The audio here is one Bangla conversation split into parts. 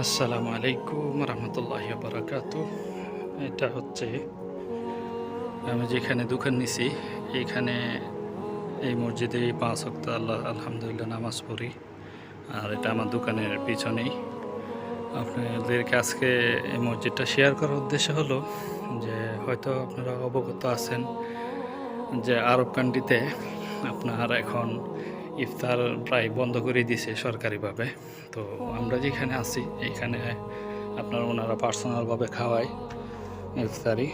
আসসালামু আলাইকুম রহমতুল্লাহি বারাকাতু। এটা হচ্ছে আমি যেখানে দোকান নিছি, এইখানে এই মসজিদে 5 ওয়াক্ত আলহামদুলিল্লাহ নামাজ পড়ি। আর এটা আমার দোকানের পিছনেই। আপনাদেরকে আজকে এই মসজিদটা শেয়ার করার উদ্দেশ্য হলো যে হয়তো আপনারা অবগত আছেন যে আরব কান্ট্রিতে আপনার এখন ইফতার প্রায় বন্ধ করে দিয়েছে সরকারিভাবে। তো আমরা যেখানে আছি এইখানে আপনার ওনারা পার্সোনালভাবে খাওয়ায় ইফতারি,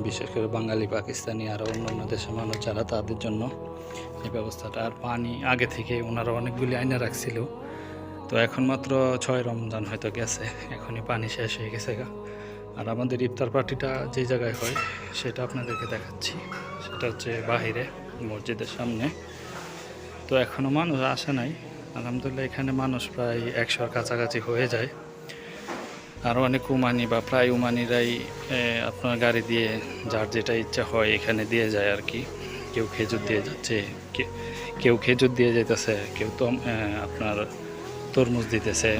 বিশেষ করে বাঙালি, পাকিস্তানি আর অন্যান্য দেশের মানুষ যারা, তাদের জন্য এই ব্যবস্থাটা। আর পানি আগে থেকে ওনারা অনেকগুলি আইনা রাখছিল, তো এখন মাত্র 6 রমজান হয়তো গেছে, এখনই পানি শেষ হয়ে গেছে গা। আর আমাদের ইফতার পার্টিটা যে জায়গায় হয় সেটা আপনাদেরকে দেখাচ্ছি। সেটা হচ্ছে বাহিরে মসজিদের সামনে। তো এখনও মানুষ আসে নাই, আলহামদুলিল্লাহ। এখানে মানুষ প্রায় 100-র কাছাকাছি হয়ে যায়। আর অনেক উমানি বা প্রায় উমানিরাই আপনার গাড়ি দিয়ে যার যেটা ইচ্ছা হয় এখানে দিয়ে যায় আর কি। কেউ খেজুর দিয়ে যাচ্ছে, কেউ খেজুর দিয়ে যেতেছে, কেউ তো আপনার তরমুজ দিতেছে,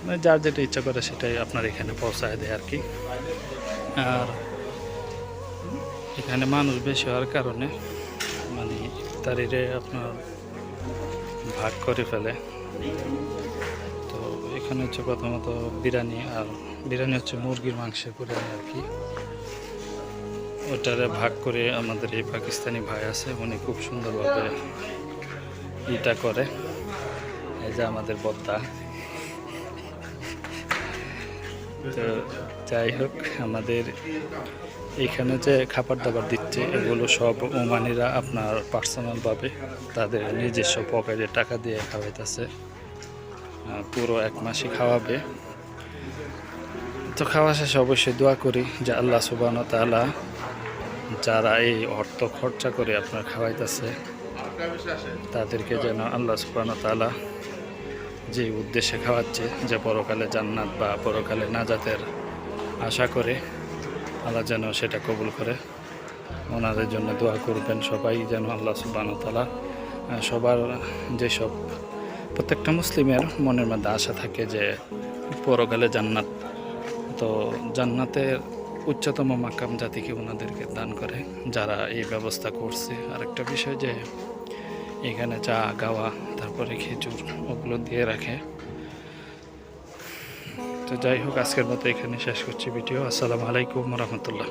মানে যার যেটা ইচ্ছা করে সেটাই আপনার এখানে পৌঁছায় দেয় আর কি। আর এখানে মানুষ বেশি হওয়ার কারণে মানে ইফতারিরে আপনার ভাগ করে ফেলে। তো এখানে হচ্ছে প্রথমত বিরিয়ানি, আর বিরিয়ানি হচ্ছে মুরগির মাংসের বিরিয়ানি আর কি। ওটারে ভাগ করে আমাদের এই পাকিস্তানি ভাই আছে, উনি খুব সুন্দরভাবে এটা করে। এই যে আমাদের বদ্দা। তো যাই হোক, আমাদের এইখানে যে খাবার দাবার দিচ্ছে এগুলো সব ওমানিরা আপনার পার্সোনালভাবে তাদের নিজস্ব পকেটে টাকা দিয়ে খাওয়াইতেছে। পুরো 1 মাসই খাওয়াবে। তো খাওয়া শেষে অবশ্যই দোয়া করি যে আল্লাহ সুবহানাহু ওয়া তাআলা যারা এই অর্থ খরচা করে আপনার খাওয়াইতেছে তাদেরকে যেন আল্লাহ সুবহানাহু ওয়া তাআলা যে উদ্দেশ্যে খাওয়াচ্ছে, যে পরকালে জান্নাত বা পরকালে নাজাতের আশা করে, আল্লাহ যেন সেটা কবুল করে। ওনাদের জন্য দোয়া করবেন সবাই, যেন আল্লাহ সুবহানাহু ওয়া তাআলা সবার যেসব প্রত্যেকটা মুসলিমের মনের মধ্যে আশা থাকে যে পরকালে জান্নাত, তো জান্নাতের উচ্চতম মাকাম জাতিকে ওনাদেরকে দান করে যারা এই ব্যবস্থা করছে। আরেকটা বিষয় যে এখানে চা গাওয়া, তারপরে খেজুর, ওগুলো দিয়ে রাখে। তো যাই হোক, আজকের মতো এখানে শেষ করছি ভিডিও। আসসালামু আলাইকুম রহমতুল্লাহ।